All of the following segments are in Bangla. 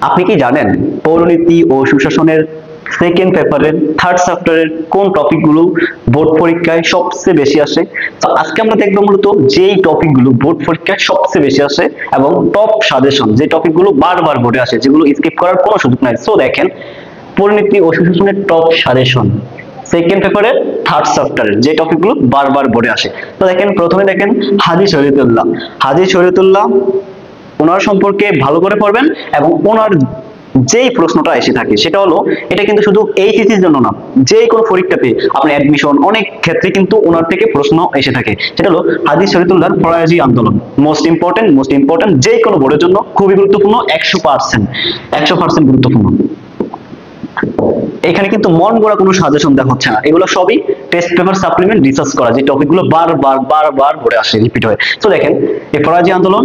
আপনি কি জানেন পৌরনীতি ও সুশাসনের সেকেন্ড পেপারের থার্ড চ্যাপ্টারের কোন টপিকগুলো বোর্ড পরীক্ষায় সবচেয়ে বেশি আসে? তো আজকে আমরা দেখবো মূলত যেই টপিকগুলো বোর্ড পরীক্ষায় সবচেয়ে বেশি আসে এবং টপ সাজেশন, যে টপিকগুলো বারবার বোর্ডে আসে, যেগুলো স্কিপ করার কোনো সুযোগ নাই। সো দেখেন, পরিণতি ও সুশাসনের টপ সাজেশন সেকেন্ড পেপারের থার্ড চ্যাপ্টারের যে টপিকগুলো বারবার বোর্ডে আসে। তো দেখেন, প্রথমে দেখেন হাজী শরীয়তুল্লাহ। হাজী শরীয়তুল্লাহ, ওনার সম্পর্কে ভালো করে পড়বেন এবং ওনার যেই প্রশ্নটা এসে থাকে সেটা হলো, এটা কিন্তু শুধু এইচএসসির জন্য না, যে কোনো পরীক্ষাতে আপনার অ্যাডমিশন অনেক ক্ষেত্রে কিন্তু ওনার থেকে প্রশ্ন এসে থাকে। সেটা হলো হাজী শরীয়তুল্লাহর ফরাজি আন্দোলন। মোস্ট ইম্পর্টেন্ট যে কোনো বোর্ডের জন্য খুবই গুরুত্বপূর্ণ, 100% গুরুত্বপূর্ণ। এখানে কিন্তু মন গড়া কোনো সাজেশন দেওয়া হচ্ছে না, এগুলো সবই টেস্ট পেপার সাপ্লিমেন্ট রিসার্চ করা, যে টপিকগুলো বারবার ঘুরে আসে, রিপিট হয়। তো দেখেন, এই ফরাজি আন্দোলন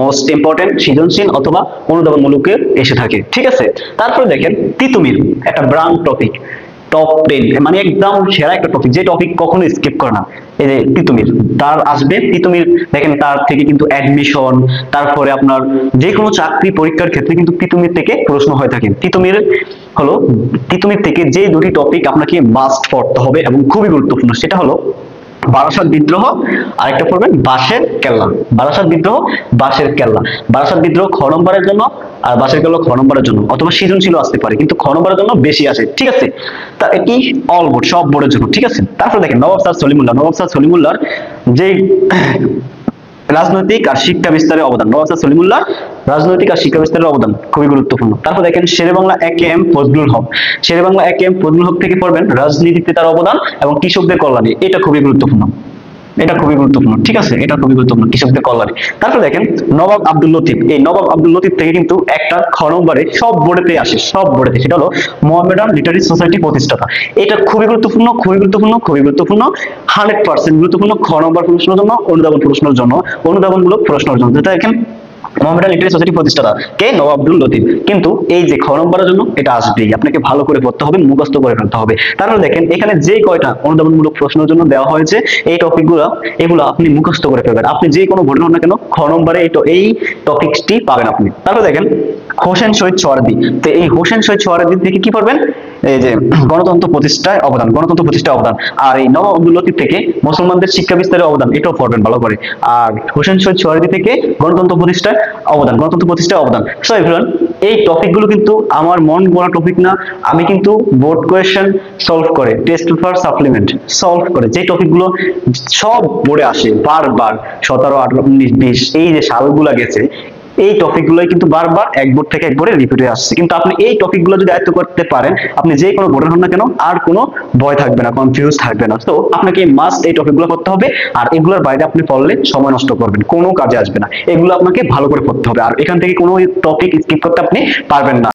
মোস্ট ইম্পর্টেন্ট সৃজনশীল অথবা অনুধাবনমূলকে এসে থাকে, ঠিক আছে। তারপরে দেখেন তিতুমির, একটা ব্রান্ড টপিক, টপ 10, মানে একদম সেরা একটা টপিক, যে টপিক কখনো স্কিপ করে না। এই যে তিতুমির, তার আসবে তিতুমির। দেখেন, তার থেকে কিন্তু অ্যাডমিশন, তারপরে আপনার যে কোনো চাকরি পরীক্ষার ক্ষেত্রে কিন্তু তিতুমির থেকে প্রশ্ন হয়ে থাকে। তিতুমির থেকে যে দুটি টপিক আপনাকে মাস্ট পড়তে হবে এবং খুবই গুরুত্বপূর্ণ, সেটা হলো বারাসাত বিদ্রোহ, আরেকটা পড়বেন বাঁশের কেল্লা। বারাসাত বিদ্রোহ খ নম্বরের জন্য, আর বাঁশের কেল্লা খ নম্বরের জন্য, অথবা সৃজনশীল আসতে পারে, কিন্তু খ নম্বরের জন্য বেশি আসে, ঠিক আছে। তা এটি অল বোর্ড, সব বোর্ডের জন্য, ঠিক আছে। তারপর দেখেন নবাব স্যার সলিমুল্লাহর যে রাজনৈতিক আর শিক্ষা বিস্তারের অবদান, নওয়াব স্যার সলিমুল্লাহ রাজনৈতিক আর শিক্ষা বিস্তারের অবদান খুবই গুরুত্বপূর্ণ। তারপর দেখেন শেরেবাংলা এ.কে.এম. ফজলুল হক থেকে পড়বেন রাজনীতিতে তার অবদান এবং কৃষকদের কল্যাণে, এটা খুবই গুরুত্বপূর্ণ, ঠিক আছে, এটা খুবই গুরুত্বপূর্ণ, কৃষকদের কল্যাণে। তারপর দেখেন নবাব আব্দুল লতিফ, এই নবাব আব্দুল লতিফ থেকে কিন্তু একটা খ নম্বরে সব বোর্ডেতে আসে, সেটা হলো মোহামেডান লিটারি সোসাইটি প্রতিষ্ঠাতা। এটা খুবই গুরুত্বপূর্ণ, 100% গুরুত্বপূর্ণ খ নম্বর প্রশ্নের জন্য, অনুধাবনমূলক প্রশ্নের জন্য। যেটা দেখেন মোহামেডান লিটারি সোসাইটি প্রতিষ্ঠাতা কে? নবাব আব্দুল লতিফ। কিন্তু এই যে খ নম্বরের জন্য এটা আসবেই, আপনাকে ভালো করে পড়তে হবে, মুখস্থ করে ফেলতে হবে। তারপরে দেখেন, এখানে যে কয়টা অনুধাবনমূলক প্রশ্নের জন্য দেওয়া হয়েছে, এই টপিকগুলো এগুলো আপনি মুখস্থ করে ফেলবেন। আপনি যে কোনো বোর্ডে হন না কেন, খ নম্বরে এই টপিকটি পাবেন আপনি। তারপরে দেখেন হোসেন শহীদ সোহরাওয়ার্দী। তো এই হোসেন শহীদ সোহরাওয়ার্দী থেকে কি পড়বেন? এই যে গণতন্ত্র প্রতিষ্ঠায় অবদান, আর এই নবাব আব্দুল লতিফ থেকে মুসলমানদের শিক্ষা বিস্তারের অবদান, এটাও পড়বেন ভালো করে। আর হোসেন শহীদ সোহরাওয়ার্দী থেকে গণতন্ত্র প্রতিষ্ঠায় অবদান। সো এভরিওয়ান, এই টপিকগুলো কিন্তু আমার মন গড়া টপিক না, আমি কিন্তু বোর্ড কোয়েশ্চেন সলভ করে, টেস্ট পেপার সাপ্লিমেন্ট সলভ করে, যে টপিকগুলো সব বোর্ডে আসে বারবার, 17, 18, 19, 20 এই যে সালগুলা গেছে, এই টপিকগুলোই কিন্তু বারবার এক বোর্ড থেকে এক বোর্ডে রিপিট হয়ে আসছে। কিন্তু আপনি এই টপিকগুলো যদি আয়ত্ত করতে পারেন, আপনি যে কোনো বোর্ডের হন না কেন, আর কোনো ভয় থাকবে না, কনফিউজ থাকবে না। তো আপনাকে মাস্ট এই টপিকগুলো করতে হবে, আর এগুলোর বাইরে আপনি পড়লে সময় নষ্ট করবেন, কোনো কাজে আসবে না। এগুলো আপনাকে ভালো করে পড়তে হবে, আর এখান থেকে কোনো টপিক স্কিপ করতে আপনি পারবেন না।